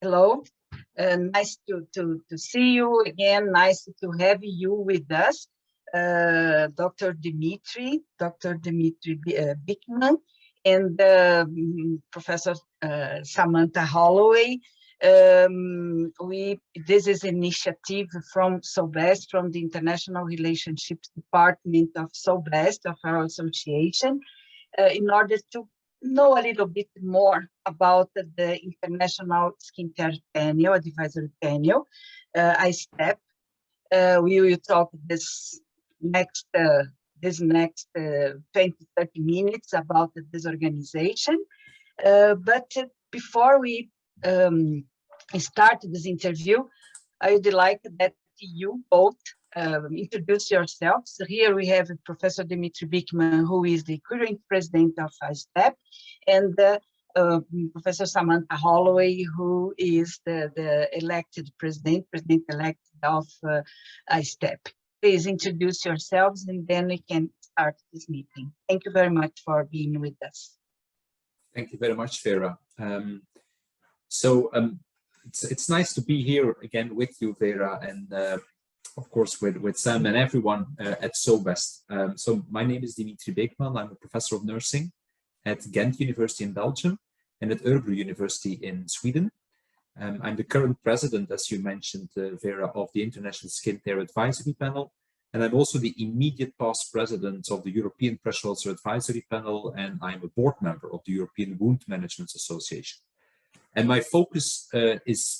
Hello, nice to see you again. Nice to have you with us, Dr. Dimitri, Beeckman, and Professor Samantha Holloway. This is an initiative from SOBEST, from the International Relationships Department of SOBEST, of our association, in order to know a little bit more about the International Skincare Panel, Advisory Panel, ISTAP. We will talk this next 20-30 minutes about this organization. But before we start this interview, I would like that you both introduce yourselves. So here we have Professor Dimitri Beeckman, who is the current president of ISTAP, and Professor Samantha Holloway, who is the elected president-elect of ISTAP. Please introduce yourselves, and then we can start this meeting. Thank you very much for being with us. Thank you very much, Vera. It's nice to be here again with you, Vera, and of course with Sam and everyone at SOBEST. So my name is Dimitri Beeckman. I'm a professor of nursing at Ghent University in Belgium and at Örebro University in Sweden. I'm the current president, as you mentioned, Vera, of the International Skin Care Advisory Panel, and I'm also the immediate past president of the European Pressure Ulcer Advisory Panel, and I'm a board member of the European Wound Management Association. And my focus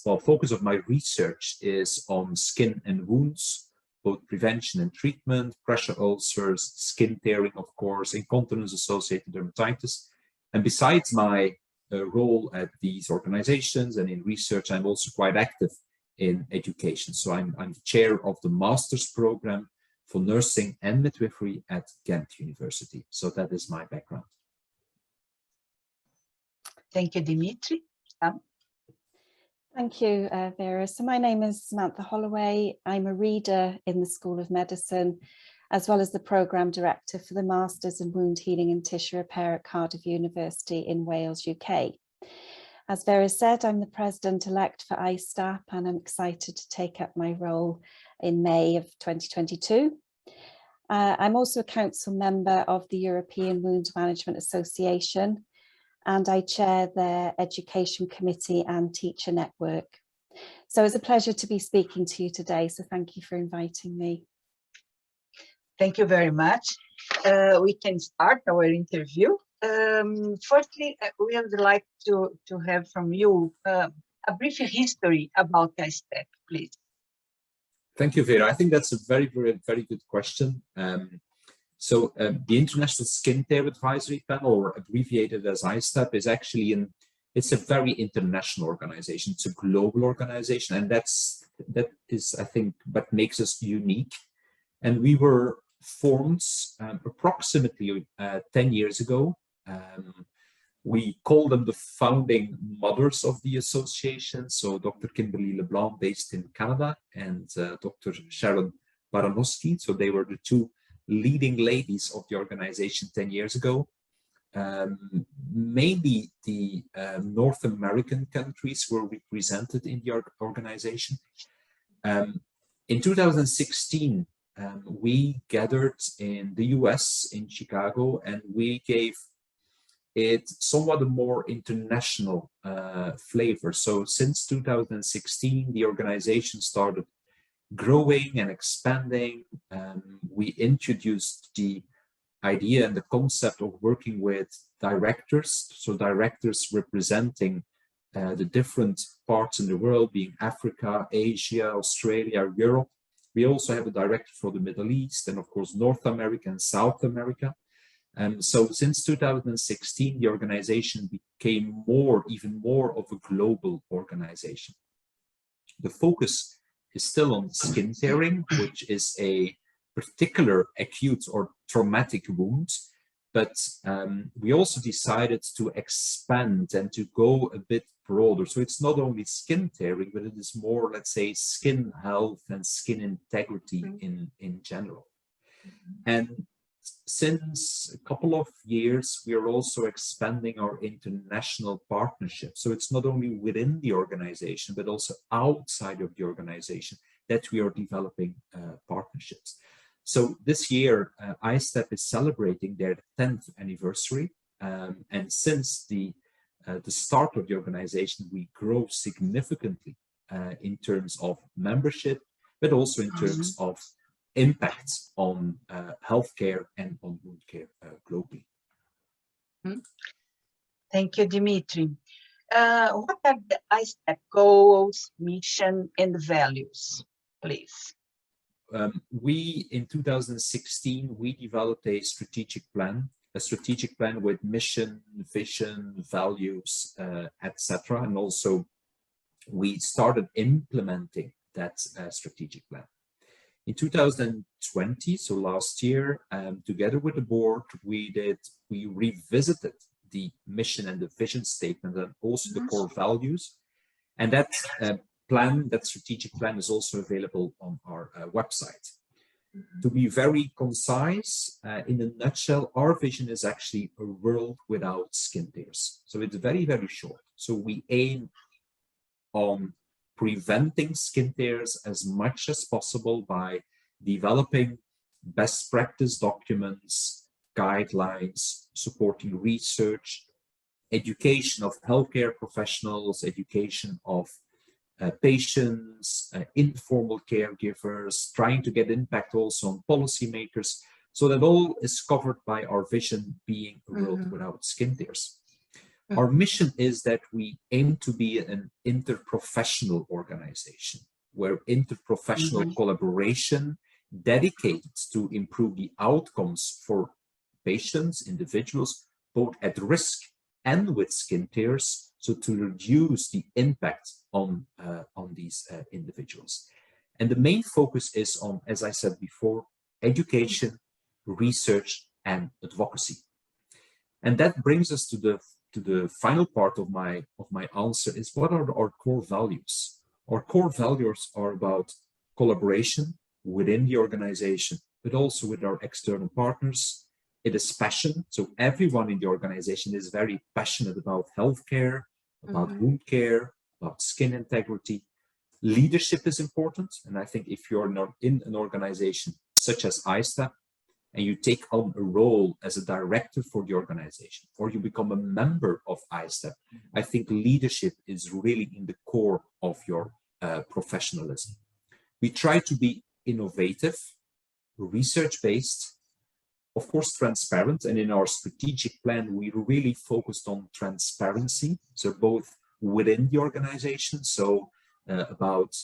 focus of my research is on skin and wounds, both prevention and treatment, pressure ulcers, skin tearing, of course, incontinence-associated dermatitis. And besides my role at these organizations and in research, I'm also quite active in education. So I'm the chair of the master's program for nursing and midwifery at Ghent University. So that is my background. Thank you, Dimitri. Thank you, Vera. So my name is Samantha Holloway. I'm a reader in the School of Medicine, as well as the Programme Director for the Masters in Wound Healing and Tissue Repair at Cardiff University in Wales, UK. As Vera said, I'm the President-elect for ISTAP, and I'm excited to take up my role in May of 2022. I'm also a council member of the European Wound Management Association, and I chair their education committee and teacher network. So it's a pleasure to be speaking to you today, so thank you for inviting me. Thank you very much. We can start our interview. Firstly, we would like to have from you a brief history about ISTAP, please. Thank you, Vera. I think that's a very good question. The International Skin Care Advisory Panel, or abbreviated as ISTAP, is actually it's a very international organization. It's a global organization, and that is, I think, what makes us unique. And we were formed approximately 10 years ago. We call them the founding mothers of the association. So Dr. Kimberly LeBlanc, based in Canada, and Dr. Sharon Baranowski. So they were the two leading ladies of the organization 10 years ago. Mainly the North American countries were represented in the organization. In 2016, we gathered in the US, in Chicago, and we gave it somewhat a more international flavor. So since 2016, the organization started growing and expanding. We introduced the idea and the concept of working with directors, so directors representing the different parts in the world, being Africa, Asia, Australia, Europe. We also have a director for the Middle East and, of course, North America and South America. So since 2016, the organization became even more of a global organization. The focus is still on skin tearing, which is a particular acute or traumatic wound, but we also decided to expand and to go a bit broader. So it's not only skin tearing, but it is more, let's say, skin health and skin integrity in general. And since a couple of years, we are also expanding our international partnership. So it's not only within the organization, but also outside of the organization that we are developing partnerships. So this year, ISTAP is celebrating their 10th anniversary. And since the start of the organization, we grow significantly in terms of membership, but also in terms of impact on healthcare and on wound care globally. Thank you, Dimitri. What are the ISTAP goals, mission, and values, please? We, in 2016, we developed a strategic plan with mission, vision, values, etc. And also we started implementing that strategic plan. In 2020, so last year, together with the board, we revisited the mission and the vision statement and also the core values. And that that strategic plan is also available on our website. To be very concise, in a nutshell, our vision is actually a world without skin tears. So it's very, very short. So we aim on preventing skin tears as much as possible by developing best practice documents, guidelines, supporting research, education of healthcare professionals, education of patients, informal caregivers, trying to get impact also on policymakers. So that all is covered by our vision being a world without skin tears. Our mission is that we aim to be an interprofessional organization where interprofessional collaboration dedicated to improve the outcomes for patients, individuals, both at risk and with skin tears, so to reduce the impact on these individuals. And the main focus is on, as I said before, education, research, and advocacy. And that brings us to the final part of my answer is what are our core values? Our core values are about collaboration within the organization, but also with our external partners. It is passion. So everyone in the organization is very passionate about healthcare, about wound care, about skin integrity. Leadership is important. And I think if you're not in an organization such as ISTAP, and you take on a role as a director for the organization, or you become a member of ISTAP, I think leadership is really in the core of your professionalism. We try to be innovative, research-based, of course, transparent. And in our strategic plan, we really focused on transparency. So both within the organization, so about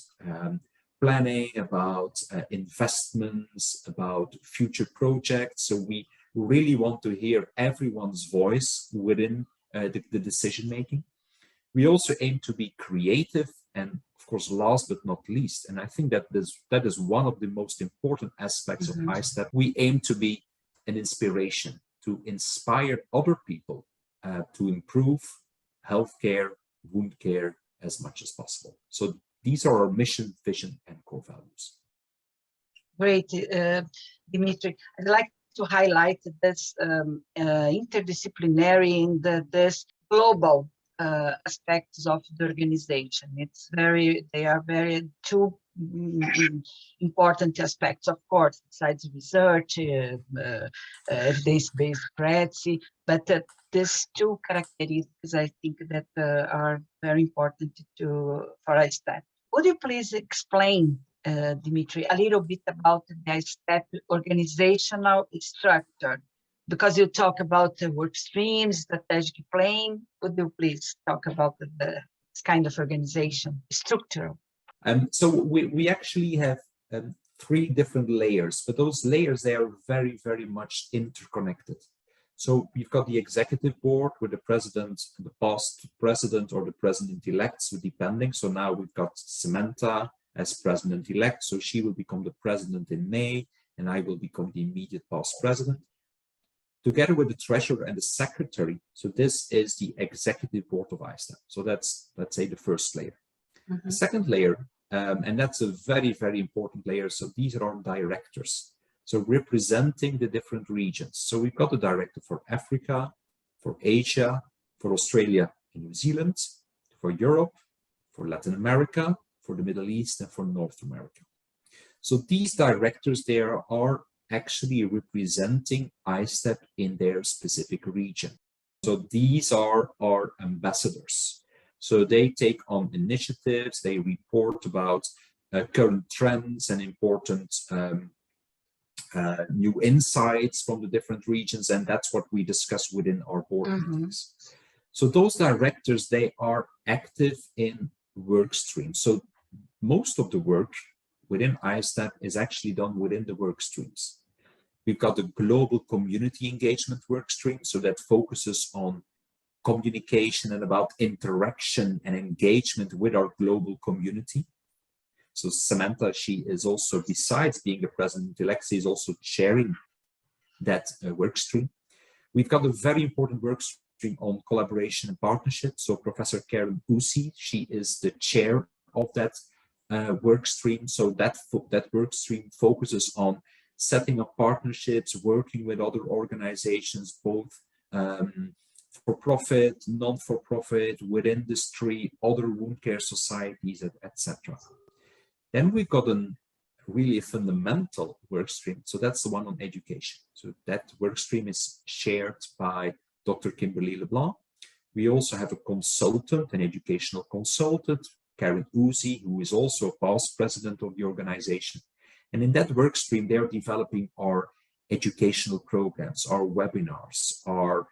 planning, about investments, about future projects. So we really want to hear everyone's voice within the decision-making. We also aim to be creative and, of course, last but not least, and I think that is one of the most important aspects of ISTAP, we aim to be an inspiration, to inspire other people to improve healthcare, wound care as much as possible. So these are our mission, vision, and core values. Great, Dimitri. I'd like to highlight this interdisciplinary and this global aspects of the organization. They are very two important aspects, of course, besides research, evidence-based practice, but these two characteristics I think that are very important for ISTAP. Would you please explain, Dimitri, a little bit about the ISTAP organizational structure? Because you talk about the work streams, strategic plan, would you please talk about this kind of organization structure? So we actually have 3 different layers, but those layers, they are very, very much interconnected. So we've got the executive board with the president, the past president or the president-elect, so depending. So now we've got Samantha as president-elect, so she will become the president in May, and I will become the immediate past president. Together with the treasurer and the secretary, so this is the executive board of ISTAP. So that's, let's say, the first layer. The second layer, and that's a very, very important layer, so these are our directors. So representing the different regions. So we've got a director for Africa, for Asia, for Australia and New Zealand, for Europe, for Latin America, for the Middle East, and for North America. So these directors there are actually representing ISTAP in their specific region. So these are our ambassadors. So they take on initiatives, they report about current trends and important new insights from the different regions, and that's what we discuss within our board meetings. So those directors, they are active in work streams. So most of the work within ISTAP is actually done within the work streams. We've got the global community engagement work stream, so that focuses on communication and about interaction and engagement with our global community. So Samantha, she is also, besides being the president-elect, she is also chairing that work stream. We've got a very important work stream on collaboration and partnership. So Professor Karen Usi, she is the chair of that work stream. So that work stream focuses on setting up partnerships, working with other organizations, both for-profit, non-for-profit, with industry, other wound care societies, etc. Then we've got a really fundamental work stream. So that's the one on education. So that work stream is shared by Dr. Kimberly LeBlanc. We also have a consultant, an educational consultant, Karen Uzi, who is also a past president of the organization. And in that work stream, they're developing our educational programs, our webinars, our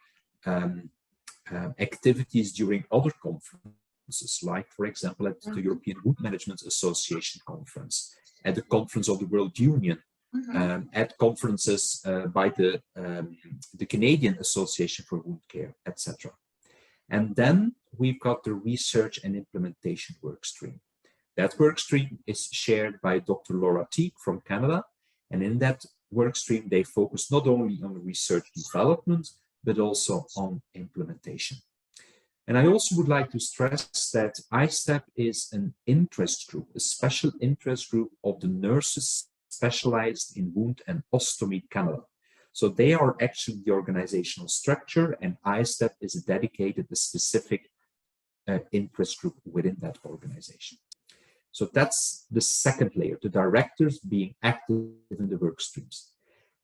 activities during other conferences, like, for example, at the European Wound Management Association conference, at the Conference of the World Union, at conferences by the Canadian Association for Wound Care, etc. And then we've got the research and implementation work stream. That work stream is shared by Dr. Laura Teague from Canada. And in that work stream, they focus not only on research development, but also on implementation. And I also would like to stress that ISTAP is an interest group, a special interest group of the nurses specialized in wound and ostomy Canada. So they are actually the organizational structure, and ISTAP is a dedicated, a specific interest group within that organization. So that's the second layer, the directors being active in the work streams.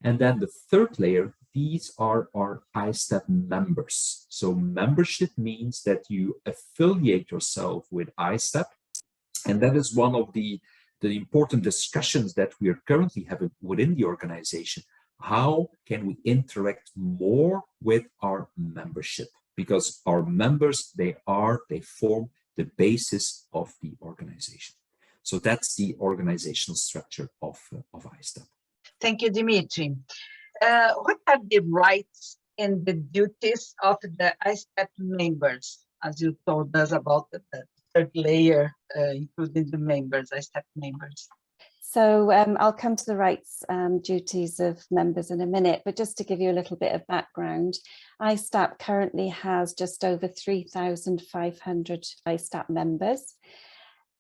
And then the third layer, these are our ISTAP members. So membership means that you affiliate yourself with ISTAP. And that is one of the important discussions that we are currently having within the organization. How can we interact more with our membership? Because our members, they form the basis of the organization. So that's the organizational structure of ISTAP. Thank you, Dimitri. What are the rights and the duties of the ISTAP members, as you told us about the third layer, including the members, ISTAP members? So I'll come to the rights and duties of members in a minute, but just to give you a little bit of background, ISTAP currently has just over 3,500 ISTAP members.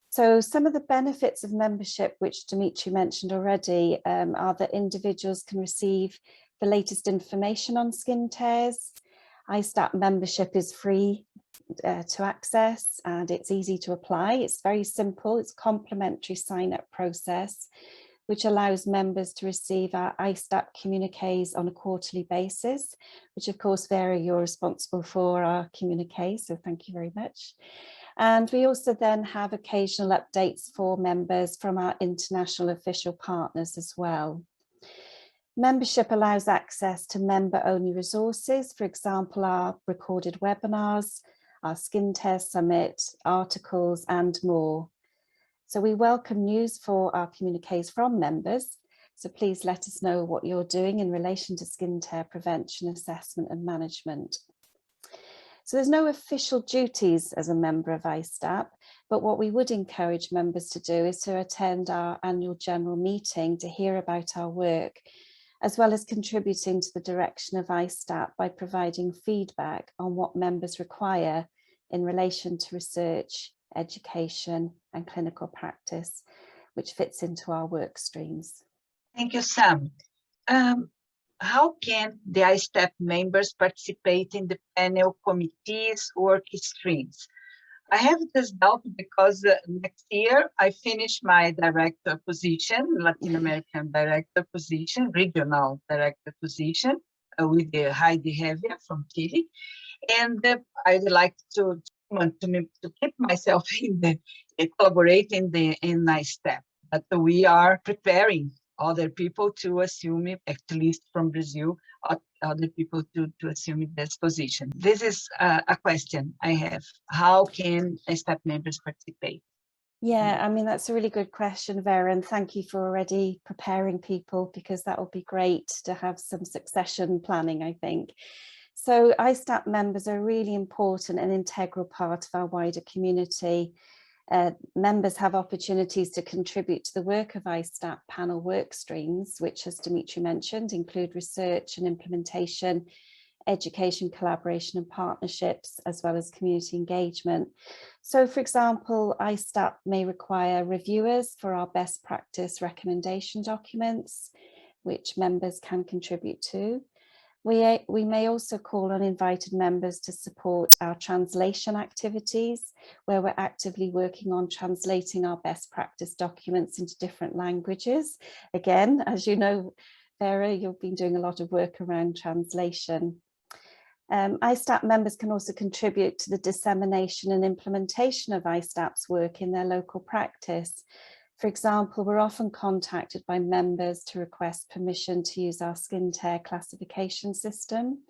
So some of the benefits of membership, which Dimitri mentioned already, are that individuals can receive the latest information on skin tears. ISTAP membership is free to access, and it's easy to apply. It's very simple. It's a complimentary sign-up process, which allows members to receive our ISTAP communiques on a quarterly basis, which of course, Vera, you're responsible for our communiques, so thank you very much. And we also then have occasional updates for members from our international official partners as well. Membership allows access to member-only resources, for example, our recorded webinars, our Skin Tear Summit, articles, and more. So we welcome news for our communiques from members. So please let us know what you're doing in relation to skin tear prevention, assessment, and management. So there's no official duties as a member of ISTAP, but what we would encourage members to do is to attend our annual general meeting to hear about our work, as well as contributing to the direction of ISTAP by providing feedback on what members require in relation to research, education, and clinical practice, which fits into our work streams. Thank you, Sam. how can the ISTAP members participate in the panel committees work streams? I have this doubt because next year I finish my director position, Latin American director position, regional director position with the Heidi Hevia from Chile. And I'd like to keep myself in the collaborating in ISTAP. But we are preparing other people to assume it, at least from Brazil, other people to assume this position. This is a question I have. How can ISTAP members participate? Yeah, I mean, that's a really good question, Vera, and thank you for already preparing people, because that will be great to have some succession planning, I think. So ISTAP members are a really important and integral part of our wider community. Members have opportunities to contribute to the work of ISTAP panel work streams, which, as Dimitri mentioned, include research and implementation, education, collaboration and partnerships, as well as community engagement. So, for example, ISTAP may require reviewers for our best practice recommendation documents, which members can contribute to. We may also call on invited members to support our translation activities, where we're actively working on translating our best practice documents into different languages. Again, as you know, Vera, you've been doing a lot of work around translation. ISTAP members can also contribute to the dissemination and implementation of ISTAP's work in their local practice. For example, we're often contacted by members to request permission to use our skin tear classification system.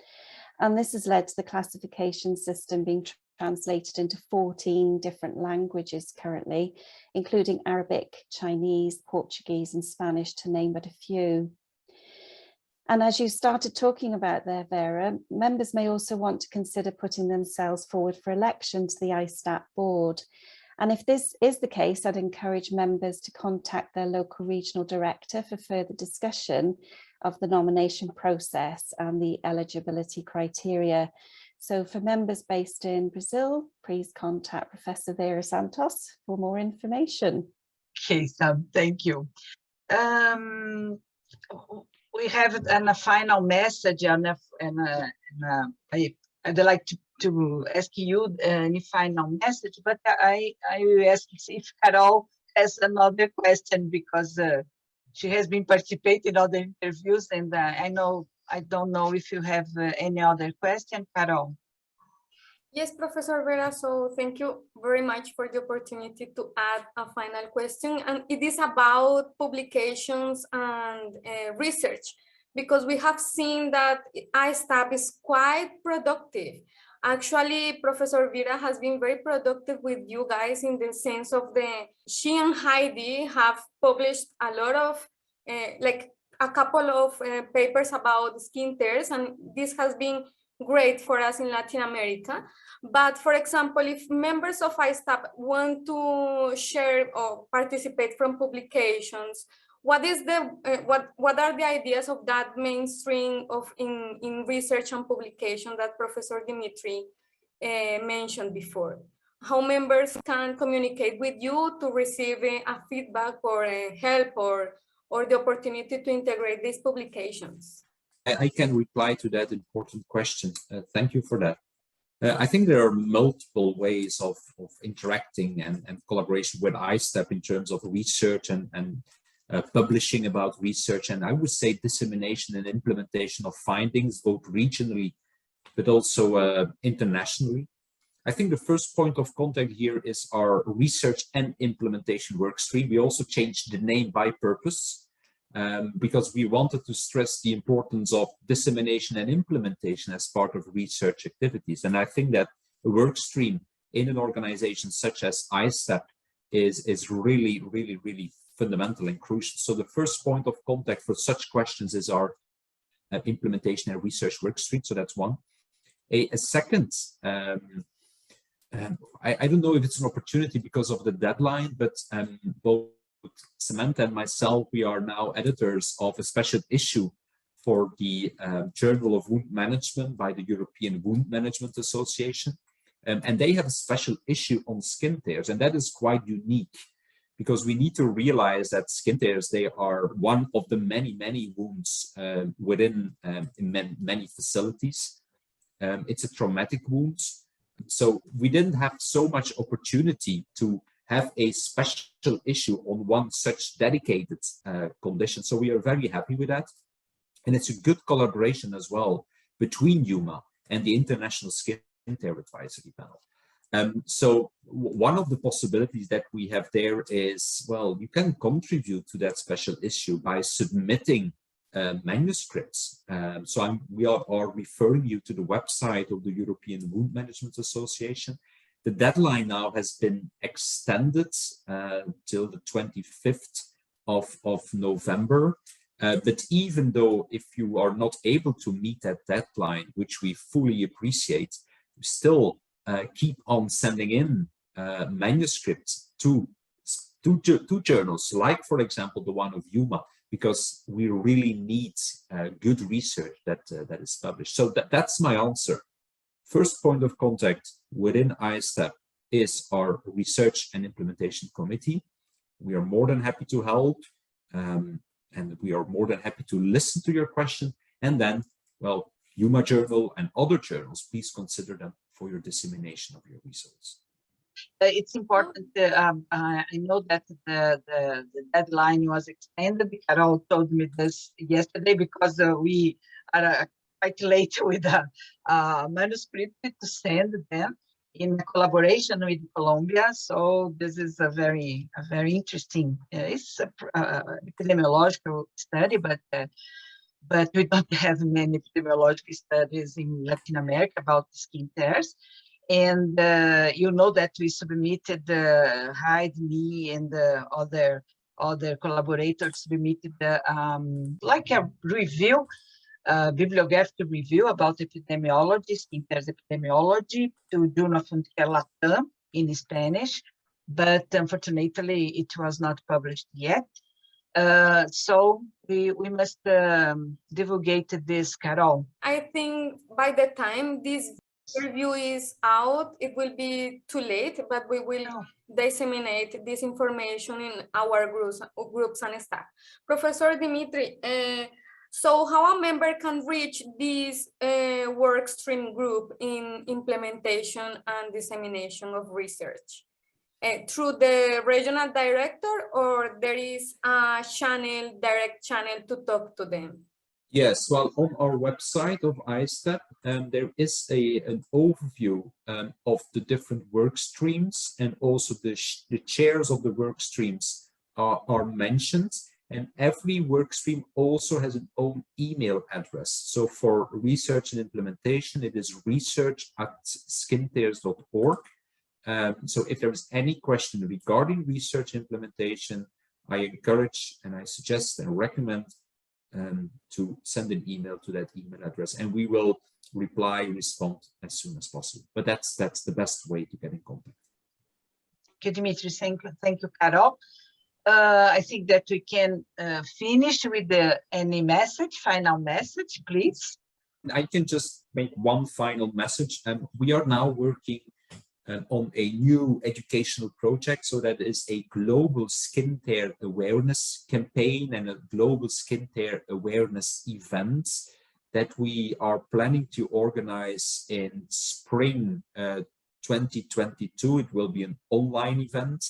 And this has led to the classification system being translated into 14 different languages currently, including Arabic, Chinese, Portuguese, and Spanish, to name but a few. And as you started talking about there, Vera, members may also want to consider putting themselves forward for election to the ISTAP board. And if this is the case, I'd encourage members to contact their local regional director for further discussion of the nomination process and the eligibility criteria. So for members based in Brazil, please contact Professor Vera Santos for more information. Okay, Sam, thank you. We have a final message, I'd like to ask you any final message, but I will ask if Carol has another question, because she has been participating in other interviews, and I don't know if you have any other question, Carol. Yes, Professor Vera, so thank you very much for the opportunity to add a final question, and it is about publications and research, because we have seen that ISTAP is quite productive. Actually, Professor Vera has been very productive with you guys in the sense of she and Heidi have published a lot of, like a couple of papers about skin tears, and this has been great for us in Latin America. But for example, if members of ISTAP want to share or participate from publications, what is what are the ideas of that mainstream of in research and publication that Professor Dimitri mentioned before? How members can communicate with you to receive a feedback or help or the opportunity to integrate these publications? I can reply to that important question. Thank you for that. I think there are multiple ways of interacting and collaboration with ISTAP in terms of research and publishing about research, and I would say dissemination and implementation of findings, both regionally but also internationally. I think the first point of contact here is our research and implementation workstream. We also changed the name by purpose because we wanted to stress the importance of dissemination and implementation as part of research activities. And I think that a workstream in an organization such as ISTAP is really, really, really fundamental and crucial. So the first point of contact for such questions is our implementation and research workstream. So that's one. A second, I don't know if it's an opportunity because of the deadline, but both Samantha and myself, we are now editors of a special issue for the Journal of Wound Management by the European Wound Management Association. And they have a special issue on skin tears, and that is quite unique because we need to realize that skin tears, they are one of the many wounds within many facilities. It's a traumatic wound. So we didn't have so much opportunity to have a special issue on one such dedicated condition. So we are very happy with that. And it's a good collaboration as well between UMA and the International Skin Tear Advisory Panel. So one of the possibilities that we have there is, well, you can contribute to that special issue by submitting manuscripts. We are referring you to the website of the European Wound Management Association. The deadline now has been extended till the 25th of November. But even though if you are not able to meet that deadline, which we fully appreciate, we still keep on sending in manuscripts to journals, like, for example, the one of UMA, because we really need good research that is published. So that's my answer. First point of contact within ISTAP is our Research and Implementation Committee. We are more than happy to help, and we are more than happy to listen to your question. And then, well, UMA Journal and other journals, please consider them for your dissemination of your results. It's important. I know that the deadline was extended. Carol told me this yesterday because we are quite late with a manuscript to send them in collaboration with Colombia. So this is a very interesting. It's a epidemiological study, but we don't have many epidemiological studies in Latin America about skin tears. And you know that we submitted Hyde, me, and the other collaborators submitted like a review, bibliographic review about epidemiology, skin tears epidemiology, to Journal Frontier Latam in Spanish, but unfortunately it was not published yet. So we must divulgate this, Carol. I think by the time this review is out, it will be too late, but we will disseminate this information in our groups and staff. Professor Dimitri, so how a member can reach this work stream group in implementation and dissemination of research? Through the regional director, or there is a direct channel to talk to them? Yes, well, on our website of ISTAP, there is an overview of the different work streams, and also the chairs of the work streams are mentioned. And every work stream also has an own email address. So for research and implementation, it is research@skintears.org. So if there is any question regarding research implementation, I encourage and I suggest and recommend to send an email to that email address, and we will respond as soon as possible. But that's the best way to get in contact. Okay, Dimitri, thank you, Carol. I think that we can finish with any final message, please. I can just make one final message. We are now working on a new educational project. So that is a global skin tear awareness campaign and a global skin tear awareness event that we are planning to organize in spring 2022. It will be an online event.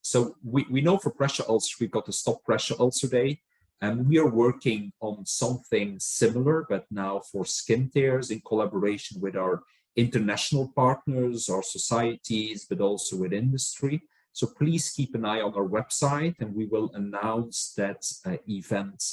So we know for pressure ulcers, we got the Stop Pressure Ulcer Day. And we are working on something similar, but now for skin tears in collaboration with our international partners, our societies, but also with industry. So please keep an eye on our website, and we will announce that event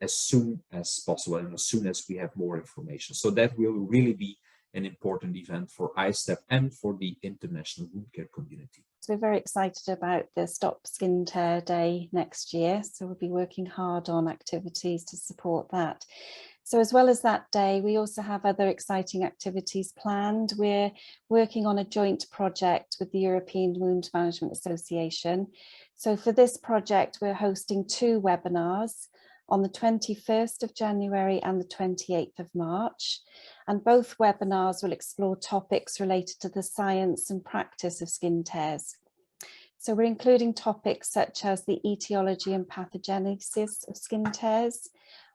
as soon as possible and as soon as we have more information. So that will really be an important event for ISTAP and for the international wound care community. So we're very excited about the Stop Skin Tear Day next year. So we'll be working hard on activities to support that. So as well as that day, we also have other exciting activities planned. We're working on a joint project with the European Wound Management Association. So for this project, we're hosting 2 webinars on the 21st of January and the 28th of March. And both webinars will explore topics related to the science and practice of skin tears. So we're including topics such as the etiology and pathogenesis of skin tears.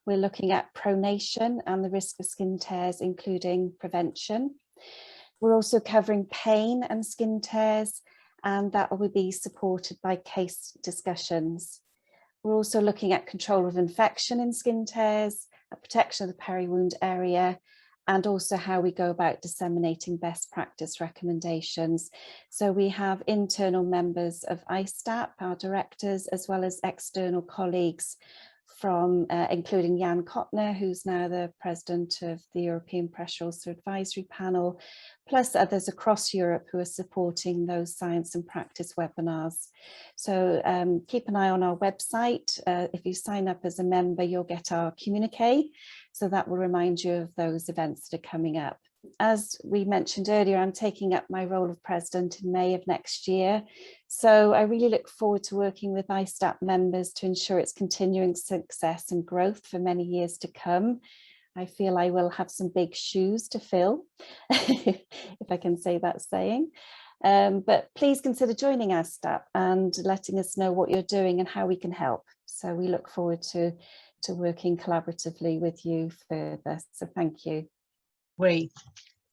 We're looking at pronation and the risk of skin tears, including prevention. We're also covering pain and skin tears, and that will be supported by case discussions. We're also looking at control of infection in skin tears, protection of the peri-wound area, and also how we go about disseminating best practice recommendations. So we have internal members of ISTAP, our directors, as well as external colleagues from including Jan Kotner, who's now the president of the European Pressure Ulcer Advisory Panel, plus others across Europe who are supporting those science and practice webinars. So keep an eye on our website. If you sign up as a member, you'll get our communique. So that will remind you of those events that are coming up. As we mentioned earlier, I'm taking up my role of president in May of next year. So I really look forward to working with ISTAP members to ensure its continuing success and growth for many years to come. I feel I will have some big shoes to fill, if I can say that saying. But please consider joining ISTAP and letting us know what you're doing and how we can help. So we look forward to working collaboratively with you further. So thank you. Great.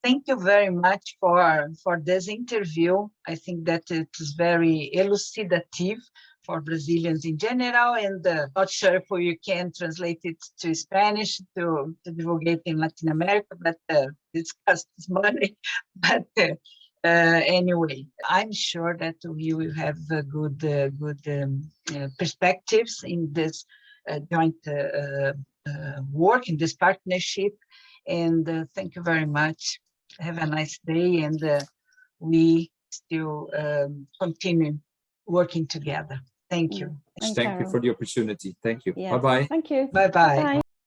Thank you very much for this interview. I think that it is very elucidative for Brazilians in general, and not sure if you can translate it to Spanish to divulgate in Latin America, but discuss this morning. But anyway, I'm sure that we will have good perspectives in this joint work, in this partnership. And thank you very much. Have a nice day, and we still continue working together. Thank you. Thank you for the opportunity. Thank you. Yes. Bye-bye. Thank you. Bye-bye.